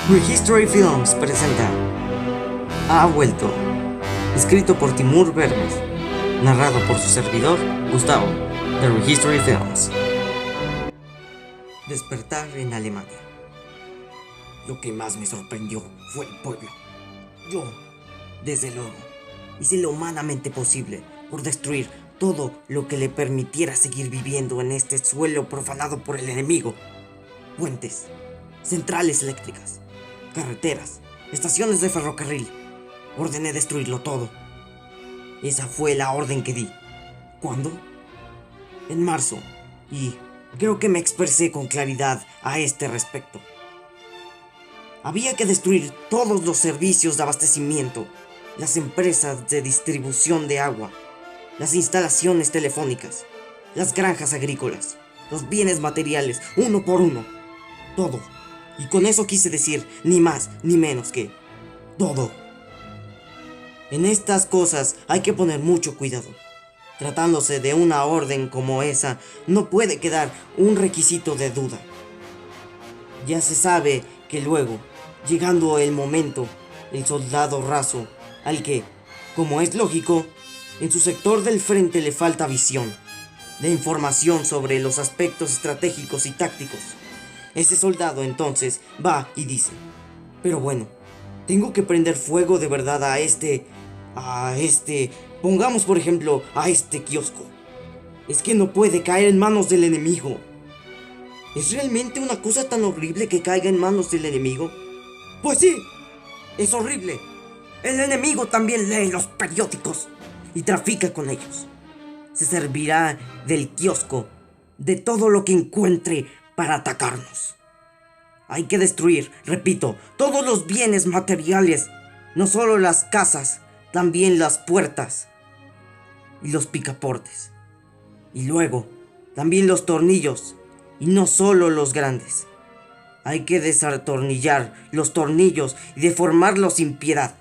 Rehistory Films presenta Ha vuelto, escrito por Timur Vermes, narrado por su servidor, Gustavo, de Rehistory Films. Despertar en Alemania. Lo que más me sorprendió fue el pueblo. Yo, desde luego, hice lo humanamente posible por destruir todo lo que le permitiera seguir viviendo en este suelo profanado por el enemigo. Puentes, centrales eléctricas, carreteras, estaciones de ferrocarril. Ordené destruirlo todo. Esa fue la orden que di. ¿Cuándo? En marzo. Y creo que me expresé con claridad a este respecto. Había que destruir todos los servicios de abastecimiento, las empresas de distribución de agua, las instalaciones telefónicas, las granjas agrícolas, los bienes materiales, uno por uno. Todo. Y con eso quise decir ni más ni menos que todo. En estas cosas hay que poner mucho cuidado. Tratándose de una orden como esa, no puede quedar un requisito de duda. Ya se sabe que luego, llegando el momento, el soldado raso, al que, como es lógico, en su sector del frente le falta visión, de información sobre los aspectos estratégicos y tácticos. Ese soldado entonces va y dice: pero bueno, tengo que prender fuego de verdad a este, pongamos por ejemplo a este kiosco. Es que no puede caer en manos del enemigo. ¿Es realmente una cosa tan horrible que caiga en manos del enemigo? Pues sí, es horrible. El enemigo también lee los periódicos y trafica con ellos. Se servirá del kiosco, de todo lo que encuentre para atacarnos. Hay que destruir, repito, todos los bienes materiales, no solo las casas, también las puertas y los picaportes. Y luego, también los tornillos, y no solo los grandes. Hay que desatornillar los tornillos y deformarlos sin piedad.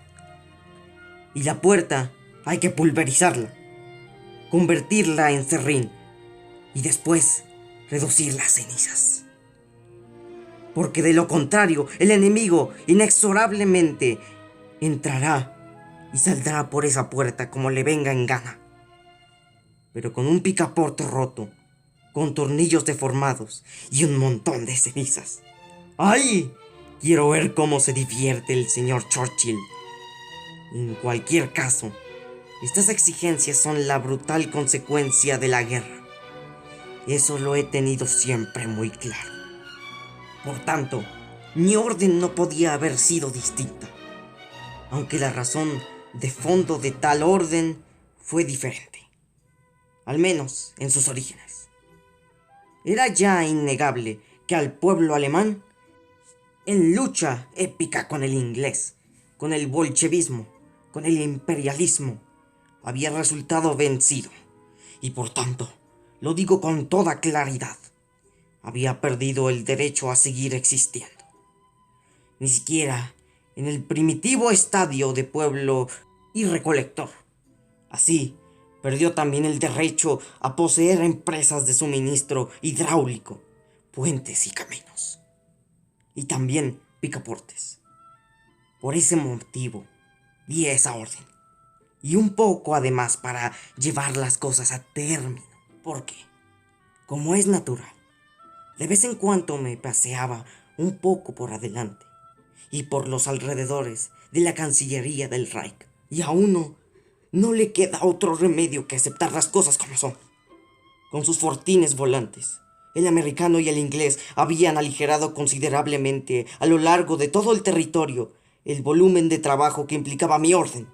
Y la puerta hay que pulverizarla, convertirla en serrín y después reducirla a cenizas. Porque de lo contrario, el enemigo inexorablemente entrará y saldrá por esa puerta como le venga en gana. Pero con un picaporte roto, con tornillos deformados y un montón de cenizas. ¡Ay! Quiero ver cómo se divierte el señor Churchill. En cualquier caso, estas exigencias son la brutal consecuencia de la guerra. Eso lo he tenido siempre muy claro. Por tanto, mi orden no podía haber sido distinta, aunque la razón de fondo de tal orden fue diferente, al menos en sus orígenes. Era ya innegable que al pueblo alemán, en lucha épica con el inglés, con el bolchevismo, con el imperialismo, había resultado vencido, y por tanto, lo digo con toda claridad, había perdido el derecho a seguir existiendo. Ni siquiera en el primitivo estadio de pueblo y recolector. Así, perdió también el derecho a poseer empresas de suministro hidráulico, puentes y caminos. Y también picaportes. Por ese motivo, di esa orden. Y un poco además para llevar las cosas a término. Porque, como es natural, de vez en cuando me paseaba un poco por adelante y por los alrededores de la Cancillería del Reich. Y a uno no le queda otro remedio que aceptar las cosas como son. Con sus fortines volantes, el americano y el inglés habían aligerado considerablemente a lo largo de todo el territorio el volumen de trabajo que implicaba mi orden.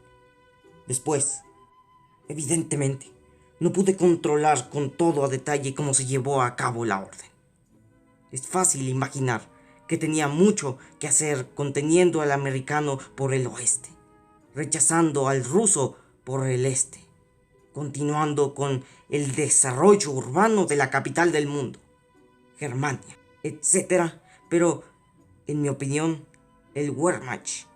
Después, evidentemente, no pude controlar con todo a detalle cómo se llevó a cabo la orden. Es fácil imaginar que tenía mucho que hacer conteniendo al americano por el oeste, rechazando al ruso por el este, continuando con el desarrollo urbano de la capital del mundo, Germania, etc. Pero, en mi opinión, el Wehrmacht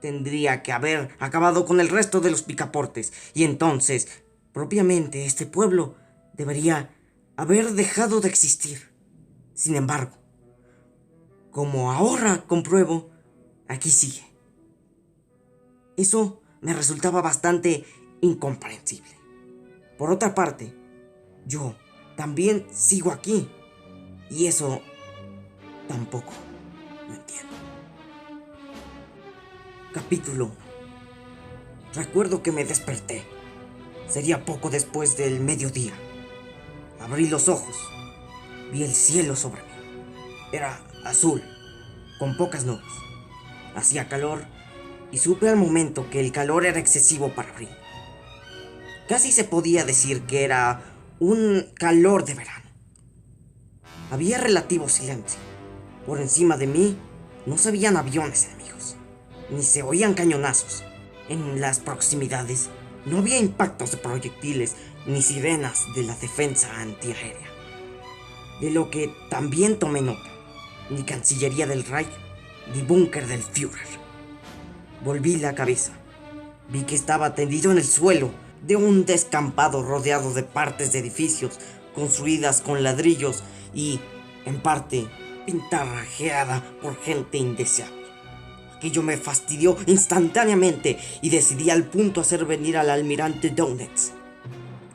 tendría que haber acabado con el resto de los picaportes, y entonces, propiamente, este pueblo debería haber dejado de existir. Sin embargo, como ahora compruebo, aquí sigue. Eso me resultaba bastante incomprensible. Por otra parte, yo también sigo aquí. Y eso tampoco lo entiendo. Capítulo 1. Recuerdo que me desperté. Sería poco después del mediodía. Abrí los ojos. Vi el cielo sobre mí. Era azul, con pocas nubes. Hacía calor y supe al momento que el calor era excesivo para mí. Casi se podía decir que era un calor de verano. Había relativo silencio. Por encima de mí no se veían aviones enemigos, ni se oían cañonazos. En las proximidades no había impactos de proyectiles ni sirenas de la defensa antiaérea. De lo que también tomé nota, ni Cancillería del Reich, ni búnker del Führer. Volví la cabeza. Vi que estaba tendido en el suelo de un descampado rodeado de partes de edificios construidas con ladrillos y, en parte, pintarrajeada por gente indeseable. Aquello me fastidió instantáneamente y decidí al punto hacer venir al almirante Dönitz.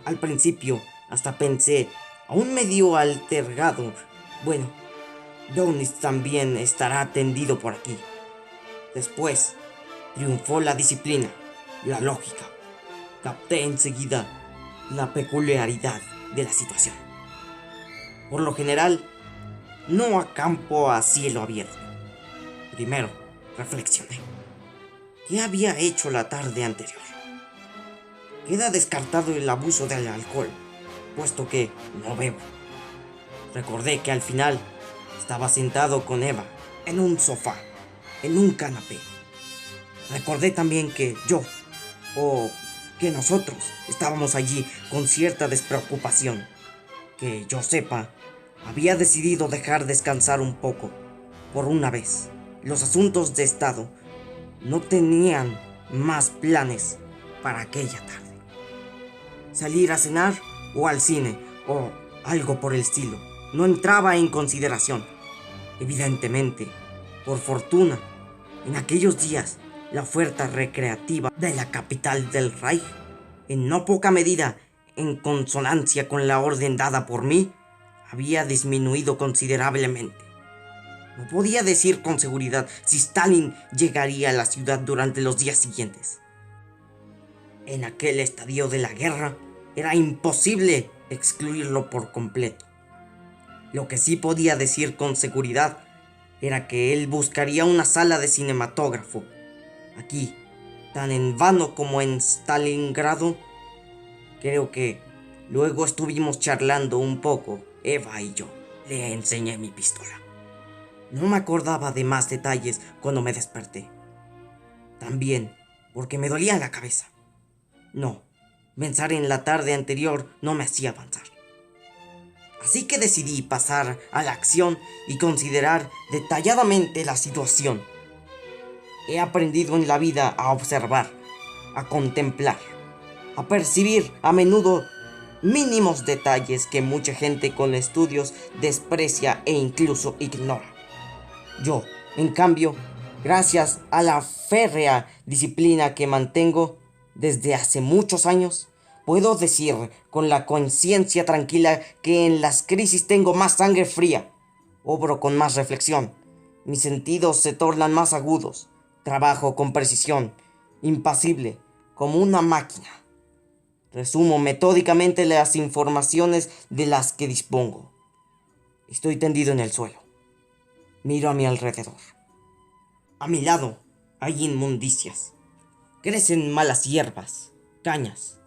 Al principio, hasta pensé, aún medio altergado, bueno, Dönitz también estará tendido por aquí. Después, triunfó la disciplina, la lógica. Capté enseguida la peculiaridad de la situación. Por lo general, no acampo a cielo abierto. Primero, reflexioné. ¿Qué había hecho la tarde anterior? Queda descartado el abuso del alcohol, puesto que no bebo. Recordé que al final estaba sentado con Eva en un sofá, en un canapé. Recordé también que yo, o que nosotros, estábamos allí con cierta despreocupación. Que yo sepa, había decidido dejar descansar un poco, por una vez. Los asuntos de Estado no tenían más planes para aquella tarde. Salir a cenar o al cine o algo por el estilo no entraba en consideración. Evidentemente, por fortuna, en aquellos días la oferta recreativa de la capital del Reich, en no poca medida en consonancia con la orden dada por mí, había disminuido considerablemente. No podía decir con seguridad si Stalin llegaría a la ciudad durante los días siguientes. En aquel estadio de la guerra era imposible excluirlo por completo. Lo que sí podía decir con seguridad era que él buscaría una sala de cinematógrafo. Aquí, tan en vano como en Stalingrado. Creo que luego estuvimos charlando un poco, Eva y yo. Le enseñé mi pistola. No me acordaba de más detalles cuando me desperté. También porque me dolía la cabeza. No, pensar en la tarde anterior no me hacía avanzar. Así que decidí pasar a la acción y considerar detalladamente la situación. He aprendido en la vida a observar, a contemplar, a percibir a menudo mínimos detalles que mucha gente con estudios desprecia e incluso ignora. Yo, en cambio, gracias a la férrea disciplina que mantengo desde hace muchos años, puedo decir con la conciencia tranquila que en las crisis tengo más sangre fría, obro con más reflexión, mis sentidos se tornan más agudos, trabajo con precisión, impasible, como una máquina. Resumo metódicamente las informaciones de las que dispongo. Estoy tendido en el suelo. Miro a mi alrededor. A mi lado hay inmundicias. Crecen malas hierbas, cañas.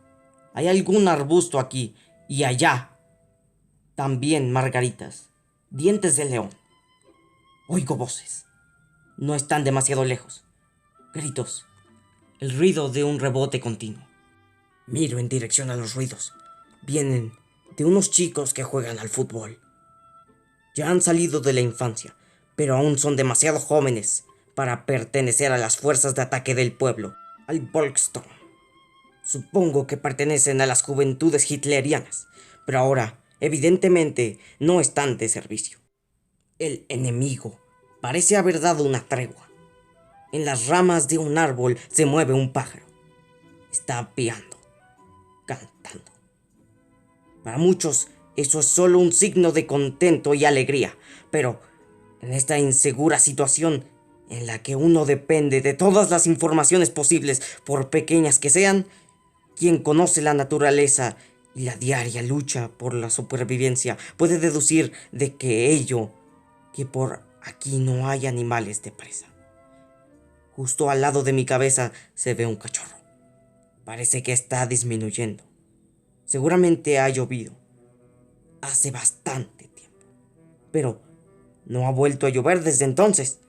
Hay algún arbusto aquí y allá. También margaritas, dientes de león. Oigo voces. No están demasiado lejos. Gritos. El ruido de un rebote continuo. Miro en dirección a los ruidos. Vienen de unos chicos que juegan al fútbol. Ya han salido de la infancia, pero aún son demasiado jóvenes para pertenecer a las fuerzas de ataque del pueblo, al Volkssturm. Supongo que pertenecen a las juventudes hitlerianas, pero ahora, evidentemente, no están de servicio. El enemigo parece haber dado una tregua. En las ramas de un árbol se mueve un pájaro. Está piando, cantando. Para muchos, eso es solo un signo de contento y alegría, pero en esta insegura situación en la que uno depende de todas las informaciones posibles, por pequeñas que sean, quien conoce la naturaleza y la diaria lucha por la supervivencia puede deducir de que por aquí no hay animales de presa. Justo al lado de mi cabeza se ve un cachorro. Parece que está disminuyendo. Seguramente ha llovido. Hace bastante tiempo. Pero no ha vuelto a llover desde entonces.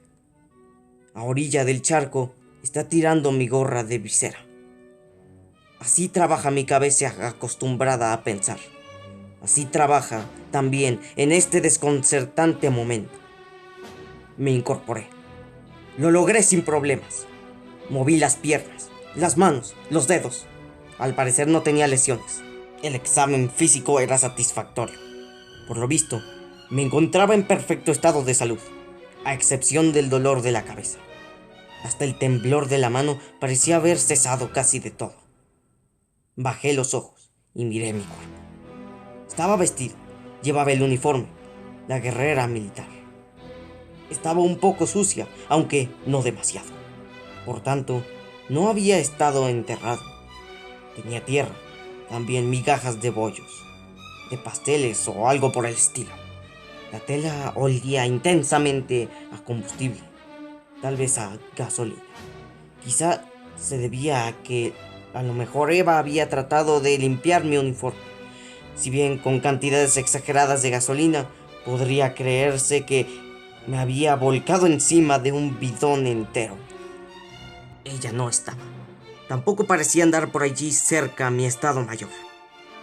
A orilla del charco está tirando mi gorra de visera. Así trabaja mi cabeza acostumbrada a pensar. Así trabaja también en este desconcertante momento. Me incorporé. Lo logré sin problemas. Moví las piernas, las manos, los dedos. Al parecer no tenía lesiones. El examen físico era satisfactorio. Por lo visto, me encontraba en perfecto estado de salud, a excepción del dolor de la cabeza. Hasta el temblor de la mano parecía haber cesado casi de todo. Bajé los ojos y miré mi cuerpo. Estaba vestido, llevaba el uniforme, la guerrera militar. Estaba un poco sucia, aunque no demasiado. Por tanto, no había estado enterrado. Tenía tierra, también migajas de bollos, de pasteles o algo por el estilo. La tela olía intensamente a combustible, tal vez a gasolina. Quizá se debía a que a lo mejor Eva había tratado de limpiar mi uniforme. Si bien con cantidades exageradas de gasolina, podría creerse que me había volcado encima de un bidón entero. Ella no estaba. Tampoco parecía andar por allí cerca a mi estado mayor.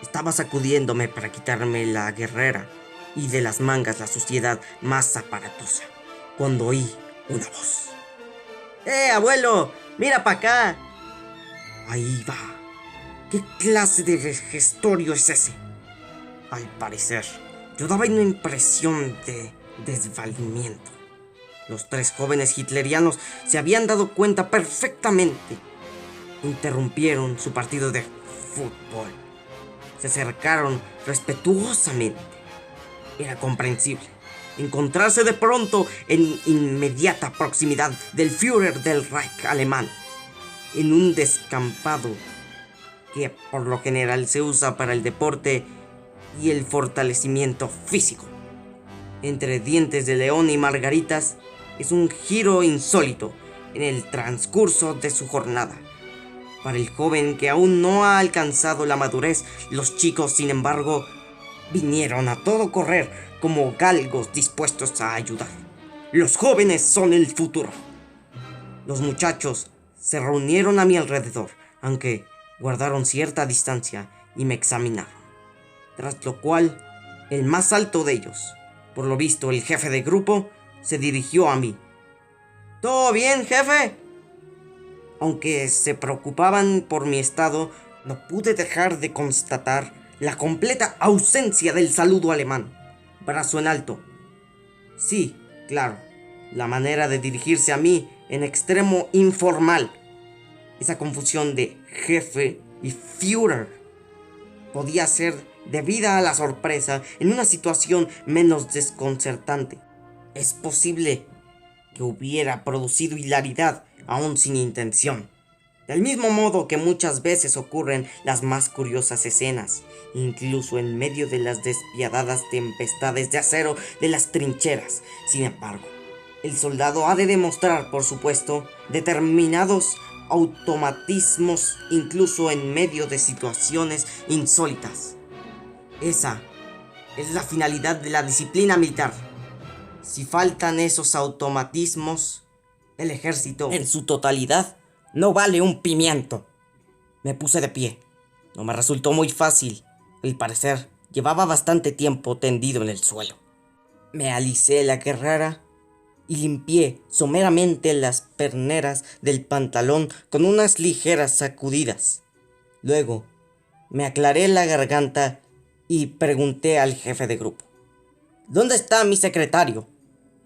Estaba sacudiéndome para quitarme la guerrera y de las mangas la suciedad más aparatosa, cuando oí una voz. Abuelo! ¡Mira para acá! Ahí va. ¿Qué clase de vejestorio es ese? Al parecer, yo daba una impresión de desvalimiento. Los tres jóvenes hitlerianos se habían dado cuenta perfectamente. Interrumpieron su partido de fútbol. Se acercaron respetuosamente. Era comprensible encontrarse de pronto en inmediata proximidad del Führer del Reich alemán, en un descampado que por lo general se usa para el deporte y el fortalecimiento físico. Entre dientes de león y margaritas es un giro insólito en el transcurso de su jornada. Para el joven que aún no ha alcanzado la madurez, los chicos, sin embargo, vinieron a todo correr como galgos dispuestos a ayudar. Los jóvenes son el futuro. Los muchachos se reunieron a mi alrededor, aunque guardaron cierta distancia y me examinaron. Tras lo cual, el más alto de ellos, por lo visto el jefe de grupo, se dirigió a mí. ¿Todo bien, jefe? Aunque se preocupaban por mi estado, no pude dejar de constatar la completa ausencia del saludo alemán. Brazo en alto. Sí, claro, la manera de dirigirse a mí en extremo informal. Esa confusión de jefe y Führer podía ser debida a la sorpresa en una situación menos desconcertante. Es posible que hubiera producido hilaridad aún sin intención. Del mismo modo que muchas veces ocurren las más curiosas escenas, incluso en medio de las despiadadas tempestades de acero de las trincheras. Sin embargo, el soldado ha de demostrar, por supuesto, determinados automatismos incluso en medio de situaciones insólitas. Esa es la finalidad de la disciplina militar. Si faltan esos automatismos, el ejército en su totalidad no vale un pimiento. Me puse de pie. No me resultó muy fácil. Al parecer, llevaba bastante tiempo tendido en el suelo. Me alicé la guerrera y limpié someramente las perneras del pantalón con unas ligeras sacudidas. Luego, me aclaré la garganta y pregunté al jefe de grupo. ¿Dónde está mi secretario?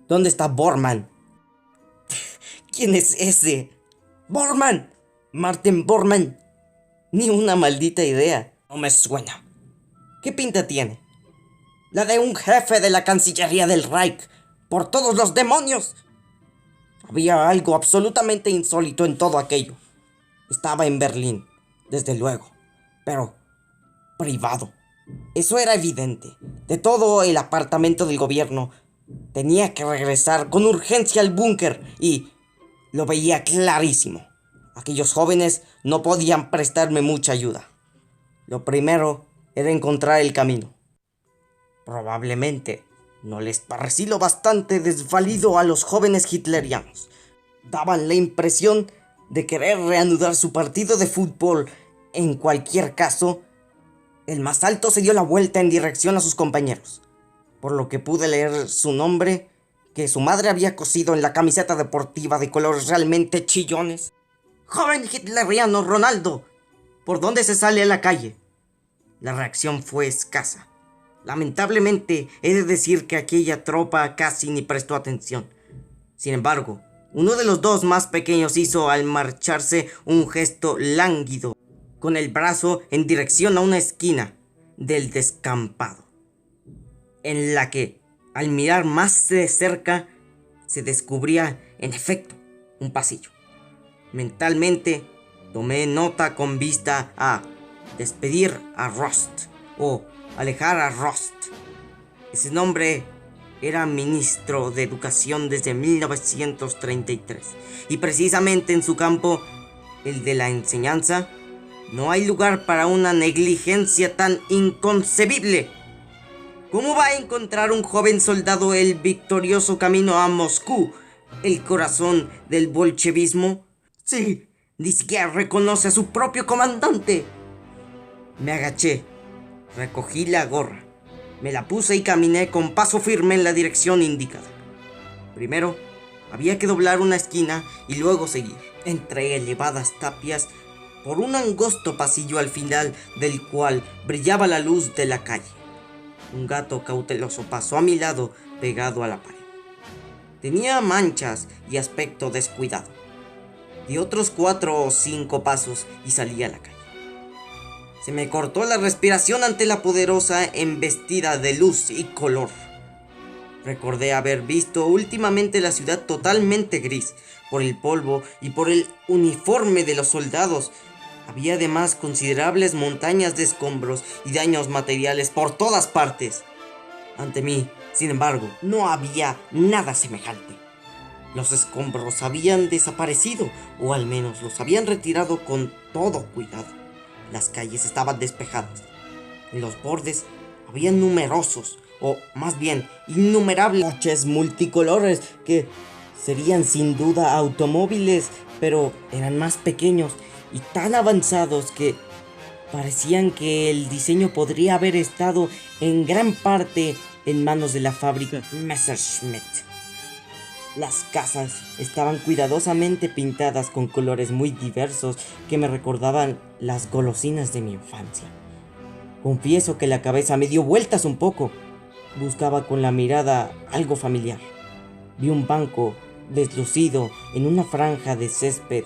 ¿Dónde está Bormann? ¿Quién es ese? ¡Bormann! Martin Bormann. Ni una maldita idea. No me suena. ¿Qué pinta tiene? La de un jefe de la Cancillería del Reich. ¡Por todos los demonios! Había algo absolutamente insólito en todo aquello. Estaba en Berlín, desde luego, pero privado. Eso era evidente. De todo el apartamento del gobierno, tenía que regresar con urgencia al búnker y lo veía clarísimo. Aquellos jóvenes no podían prestarme mucha ayuda. Lo primero era encontrar el camino. Probablemente no les parecí lo bastante desvalido a los jóvenes hitlerianos. Daban la impresión de querer reanudar su partido de fútbol. En cualquier caso, el más alto se dio la vuelta en dirección a sus compañeros, por lo que pude leer su nombre, que su madre había cosido en la camiseta deportiva de colores realmente chillones. ¡Joven hitleriano Ronaldo! ¿Por dónde se sale a la calle? La reacción fue escasa. Lamentablemente, he de decir que aquella tropa casi ni prestó atención. Sin embargo, uno de los dos más pequeños hizo al marcharse un gesto lánguido, con el brazo en dirección a una esquina del descampado, en la que, al mirar más de cerca, se descubría, en efecto, un pasillo. Mentalmente, tomé nota con vista a despedir a Rost, o alejar a Rost. Ese nombre era ministro de Educación desde 1933, y precisamente en su campo, el de la enseñanza, no hay lugar para una negligencia tan inconcebible. ¿Cómo va a encontrar un joven soldado el victorioso camino a Moscú, el corazón del bolchevismo? Sí, ni siquiera reconoce a su propio comandante. Me agaché, recogí la gorra, me la puse y caminé con paso firme en la dirección indicada. Primero, había que doblar una esquina y luego seguir, entre elevadas tapias, por un angosto pasillo al final del cual brillaba la luz de la calle. Un gato cauteloso pasó a mi lado, pegado a la pared. Tenía manchas y aspecto descuidado. Di otros 4 o 5 pasos y salí a la calle. Se me cortó la respiración ante la poderosa embestida de luz y color. Recordé haber visto últimamente la ciudad totalmente gris, por el polvo y por el uniforme de los soldados. Había además considerables montañas de escombros y daños materiales por todas partes. Ante mí, sin embargo, no había nada semejante. Los escombros habían desaparecido, o al menos los habían retirado con todo cuidado. Las calles estaban despejadas. En los bordes había numerosos, o más bien innumerables coches multicolores que serían sin duda automóviles, pero eran más pequeños y tan avanzados que parecían que el diseño podría haber estado en gran parte en manos de la fábrica Messerschmitt. Las casas estaban cuidadosamente pintadas con colores muy diversos que me recordaban las golosinas de mi infancia. Confieso que la cabeza me dio vueltas un poco. Buscaba con la mirada algo familiar. Vi un banco deslucido en una franja de césped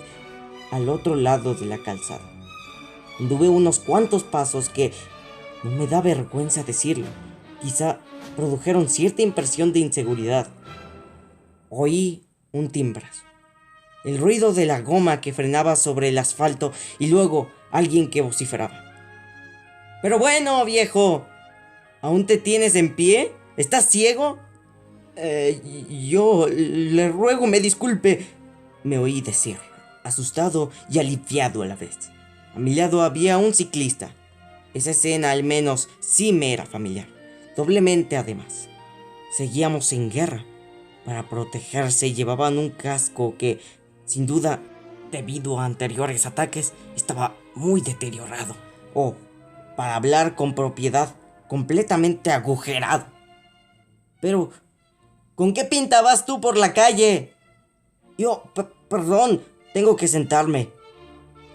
al otro lado de la calzada. Anduve unos cuantos pasos que, no me da vergüenza decirlo, quizá produjeron cierta impresión de inseguridad. Oí un timbrazo, el ruido de la goma que frenaba sobre el asfalto y luego alguien que vociferaba. Pero bueno, viejo, ¿aún te tienes en pie? ¿Estás ciego? Yo le ruego me disculpe, me oí decir, asustado y aliviado a la vez. A mi lado había un ciclista. Esa escena al menos sí me era familiar, doblemente además. Seguíamos en guerra. Para protegerse llevaban un casco que, sin duda, debido a anteriores ataques, estaba muy deteriorado. O, para hablar con propiedad, completamente agujerado. Pero, ¿con qué pinta vas tú por la calle? Yo, perdón, tengo que sentarme.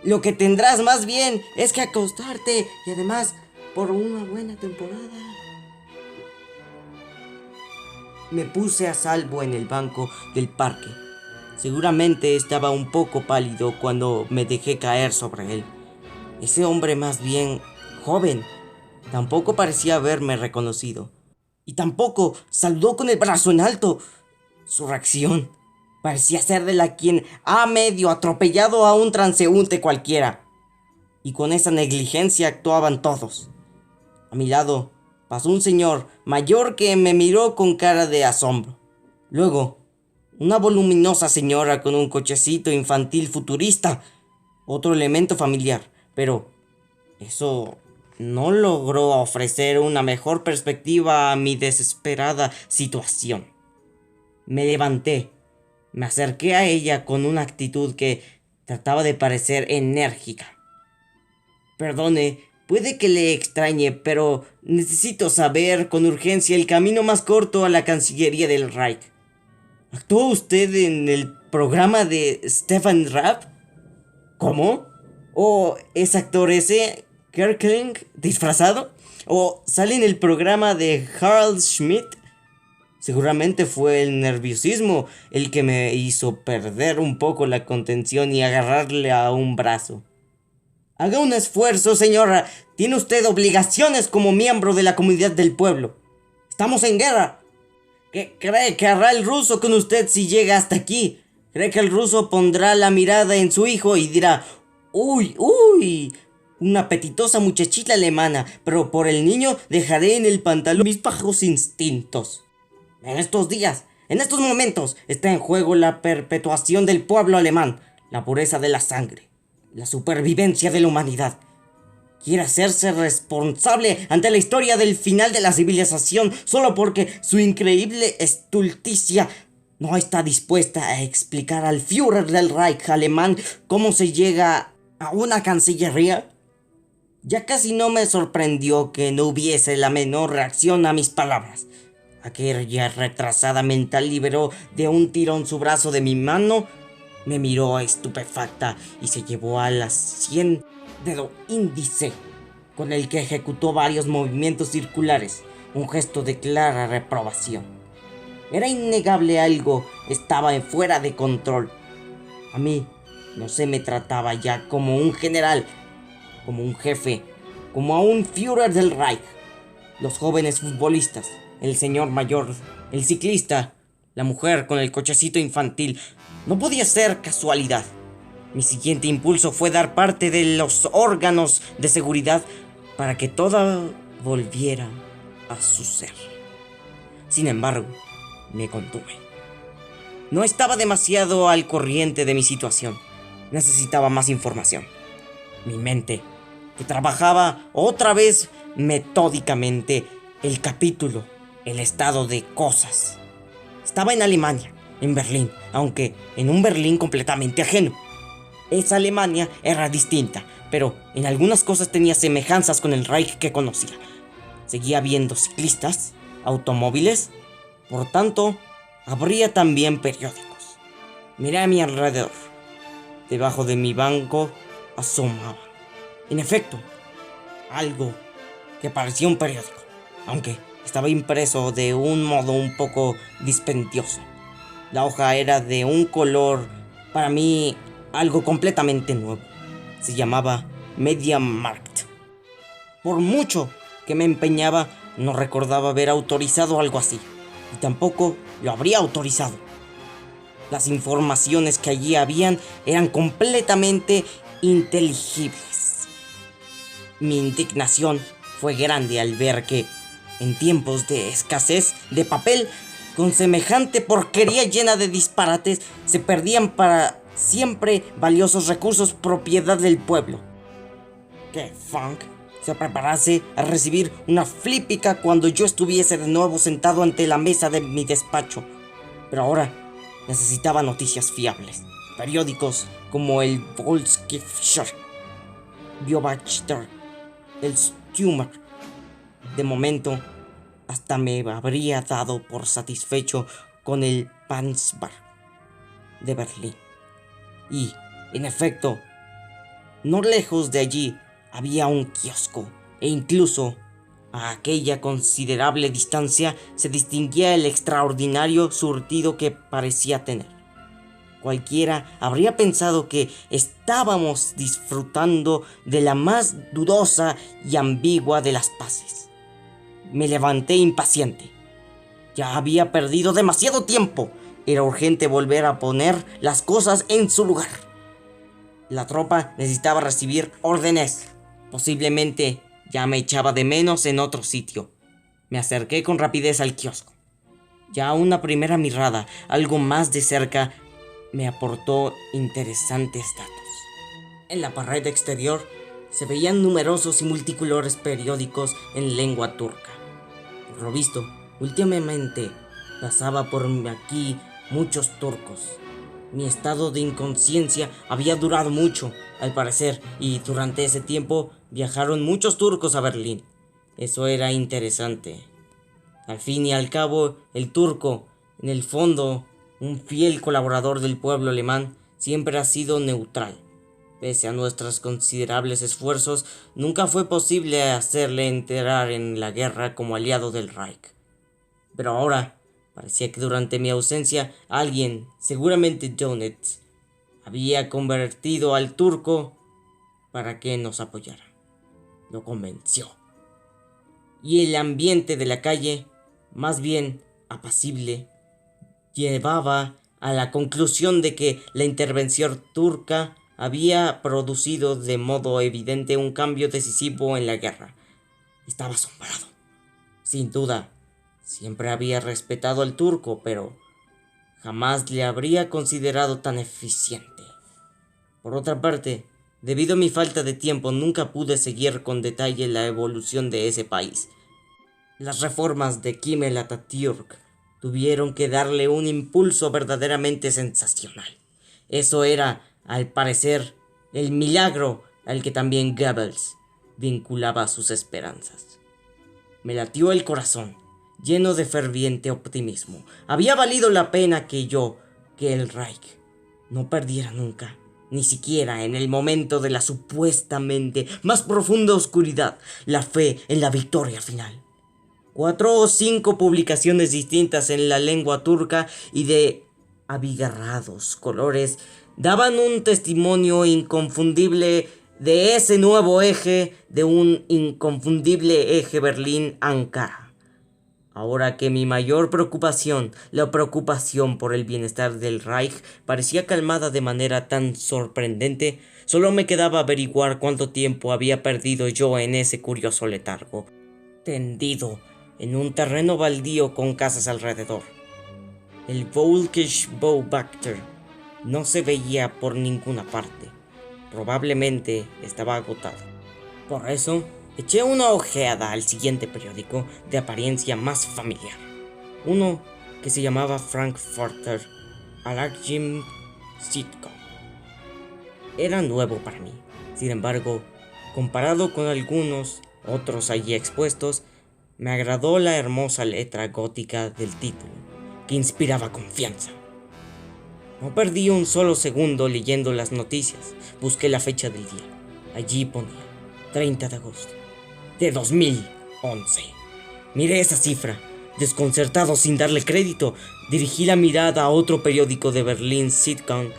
Lo que tendrás más bien es que acostarte y además por una buena temporada. Me puse a salvo en el banco del parque. Seguramente estaba un poco pálido cuando me dejé caer sobre él. Ese hombre, más bien joven, tampoco parecía haberme reconocido. Y tampoco saludó con el brazo en alto. Su reacción parecía ser de la quien ha medio atropellado a un transeúnte cualquiera. Y con esa negligencia actuaban todos. A mi lado pasó un señor mayor que me miró con cara de asombro. Luego, una voluminosa señora con un cochecito infantil futurista, otro elemento familiar, pero eso no logró ofrecer una mejor perspectiva a mi desesperada situación. Me levanté, me acerqué a ella con una actitud que trataba de parecer enérgica. Perdone, puede que le extrañe, pero necesito saber con urgencia el camino más corto a la Cancillería del Reich. ¿Actuó usted en el programa de Stefan Raab? ¿Cómo? ¿O es actor ese Kerkeling disfrazado? ¿O sale en el programa de Harald Schmidt? Seguramente fue el nerviosismo el que me hizo perder un poco la contención y agarrarle a un brazo. Haga un esfuerzo, señora. Tiene usted obligaciones como miembro de la comunidad del pueblo. Estamos en guerra. ¿Qué cree que hará el ruso con usted si llega hasta aquí? ¿Cree que el ruso pondrá la mirada en su hijo y dirá: uy, uy, una apetitosa muchachita alemana, pero por el niño dejaré en el pantalón mis bajos instintos? En estos días, en estos momentos, está en juego la perpetuación del pueblo alemán, la pureza de la sangre, la supervivencia de la humanidad. Quiere hacerse responsable ante la historia del final de la civilización solo porque su increíble estulticia no está dispuesta a explicar al Führer del Reich alemán cómo se llega a una cancillería. Ya casi no me sorprendió que no hubiese la menor reacción a mis palabras. Aquella retrasada mental liberó de un tirón su brazo de mi mano, me miró estupefacta y se llevó a las 100 dedo índice, con el que ejecutó varios movimientos circulares, un gesto de clara reprobación. Era innegable, algo estaba fuera de control. A mí no se me trataba ya como un general, como un jefe, como a un Führer del Reich. Los jóvenes futbolistas, el señor mayor, el ciclista, la mujer con el cochecito infantil, no podía ser casualidad. Mi siguiente impulso fue dar parte de los órganos de seguridad para que todo volviera a su ser. Sin embargo, me contuve. No estaba demasiado al corriente de mi situación. Necesitaba más información. Mi mente, que trabajaba otra vez metódicamente el capítulo, el estado de cosas. Estaba en Alemania, en Berlín, aunque en un Berlín completamente ajeno. Esa Alemania era distinta, pero en algunas cosas tenía semejanzas con el Reich que conocía. Seguía habiendo ciclistas, automóviles, por tanto, habría también periódicos. Miré a mi alrededor. Debajo de mi banco asomaba, en efecto, algo que parecía un periódico, aunque estaba impreso de un modo un poco dispendioso. La hoja era de un color, para mí, algo completamente nuevo. Se llamaba Mediamarkt. Por mucho que me empeñaba, no recordaba haber autorizado algo así, y tampoco lo habría autorizado. Las informaciones que allí habían eran completamente inteligibles. Mi indignación fue grande al ver que, en tiempos de escasez de papel, con semejante porquería llena de disparates, se perdían para siempre valiosos recursos propiedad del pueblo. Que Funk se preparase a recibir una flípica cuando yo estuviese de nuevo sentado ante la mesa de mi despacho. Pero ahora necesitaba noticias fiables. Periódicos como el Volkskrieger, Beobachter, el Stürmer. De momento, hasta me habría dado por satisfecho con el Pansbar de Berlín. Y, en efecto, no lejos de allí había un kiosco, e incluso a aquella considerable distancia se distinguía el extraordinario surtido que parecía tener. Cualquiera habría pensado que estábamos disfrutando de la más dudosa y ambigua de las paces. Me levanté impaciente. Ya había perdido demasiado tiempo. Era urgente volver a poner las cosas en su lugar. La tropa necesitaba recibir órdenes. Posiblemente ya me echaba de menos en otro sitio. Me acerqué con rapidez al kiosco. Ya una primera mirada, algo más de cerca, me aportó interesantes datos. En la pared exterior se veían numerosos y multicolores periódicos en lengua turca. Por lo visto, últimamente pasaba por aquí muchos turcos. Mi estado de inconsciencia había durado mucho, al parecer, y durante ese tiempo viajaron muchos turcos a Berlín. Eso era interesante. Al fin y al cabo, el turco, en el fondo, un fiel colaborador del pueblo alemán, siempre ha sido neutral. Pese a nuestros considerables esfuerzos, nunca fue posible hacerle entrar en la guerra como aliado del Reich. Pero ahora, parecía que durante mi ausencia, alguien, seguramente Donetsk, había convertido al turco para que nos apoyara. Lo convenció. Y el ambiente de la calle, más bien apacible, llevaba a la conclusión de que la intervención turca había producido de modo evidente un cambio decisivo en la guerra. Estaba asombrado. Sin duda, siempre había respetado al turco, pero jamás le habría considerado tan eficiente. Por otra parte, debido a mi falta de tiempo, nunca pude seguir con detalle la evolución de ese país. Las reformas de Kemal Atatürk tuvieron que darle un impulso verdaderamente sensacional. Eso era, al parecer, el milagro al que también Goebbels vinculaba sus esperanzas. Me latió el corazón, lleno de ferviente optimismo. Había valido la pena que el Reich, no perdiera nunca, ni siquiera en el momento de la supuestamente más profunda oscuridad, la fe en la victoria final. 4 o 5 publicaciones distintas en la lengua turca y de abigarrados colores daban un testimonio inconfundible de ese nuevo eje, de un inconfundible eje Berlín-Ankara. Ahora que mi mayor preocupación, la preocupación por el bienestar del Reich, parecía calmada de manera tan sorprendente, solo me quedaba averiguar cuánto tiempo había perdido yo en ese curioso letargo, tendido en un terreno baldío con casas alrededor. El Völkisch Beobachter no se veía por ninguna parte. Probablemente estaba agotado. Por eso, eché una ojeada al siguiente periódico de apariencia más familiar. Uno que se llamaba Frankfurter Allgemeine Zeitung. Era nuevo para mí. Sin embargo, comparado con algunos otros allí expuestos, me agradó la hermosa letra gótica del título, que inspiraba confianza. No perdí un solo segundo leyendo las noticias. Busqué la fecha del día. Allí ponía 30 de agosto de 2011. Miré esa cifra. Desconcertado sin darle crédito, dirigí la mirada a otro periódico de Berlín Zeitung,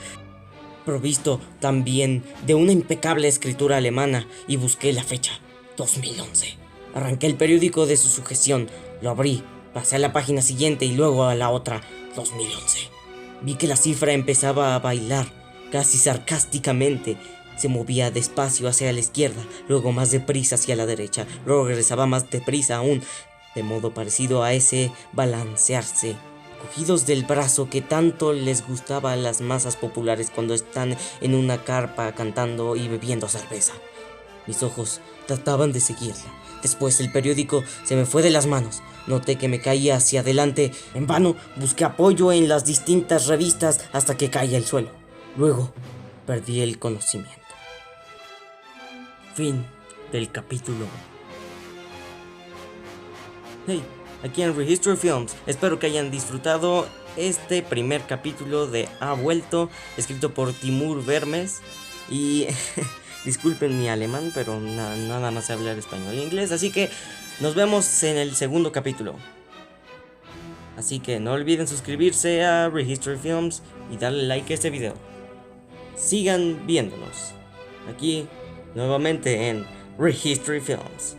provisto también de una impecable escritura alemana, y busqué la fecha 2011. Arranqué el periódico de su sujeción, lo abrí, pasé a la página siguiente y luego a la otra, 2011. Vi que la cifra empezaba a bailar, casi sarcásticamente. Se movía despacio hacia la izquierda, luego más deprisa hacia la derecha, luego regresaba más deprisa aún, de modo parecido a ese balancearse, cogidos del brazo que tanto les gustaba a las masas populares cuando están en una carpa cantando y bebiendo cerveza. Mis ojos trataban de seguirla. Después el periódico se me fue de las manos. Noté que me caía hacia adelante. En vano busqué apoyo en las distintas revistas hasta que caí al suelo. Luego perdí el conocimiento. Fin del capítulo. Hey, aquí en Rehistory Films. Espero que hayan disfrutado este primer capítulo de Ha Vuelto, escrito por Timur Vermes. Y disculpen mi alemán, pero nada más sé hablar español e inglés. Así que nos vemos en el segundo capítulo. Así que no olviden suscribirse a Rehistory Films y darle like a este video. Sigan viéndonos aquí nuevamente en Rehistory Films.